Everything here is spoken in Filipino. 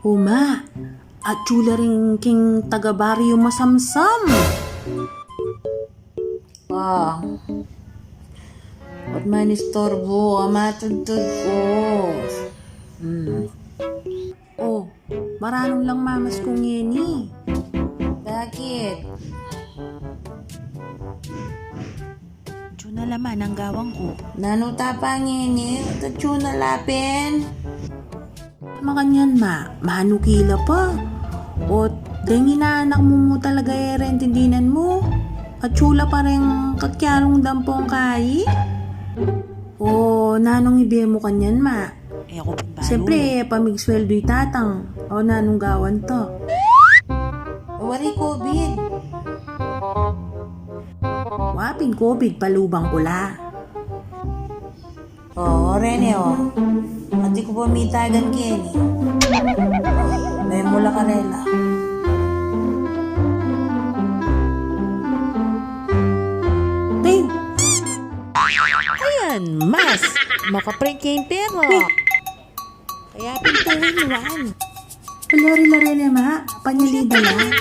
Uma, at chula rin king taga-baryo masamsam. At man istorbo, matudtod ko. Oh, maranong lang mamas kong yeni. Bakit? Chuna laman ang gawang ko. Nanutapang yeni, at chuna lapin. Makanyan manukila pa. O, dahil inaanak mo talaga rentindinan mo. At chula pa rin kakyarong dampong kayi. O, nanong ibiye mo kanyan Ako pinbalo. Siyempre, pamigsweldo'y tatang. O, nanong gawan to. Wari COVID. Wapin COVID, palubang kula. Rene Ati ko pamitagan kini. May mula karela. Ting! Ayan, mas. Makaprank yung pera. Kaya pintuin naman. Lari-lari na panyalida lang.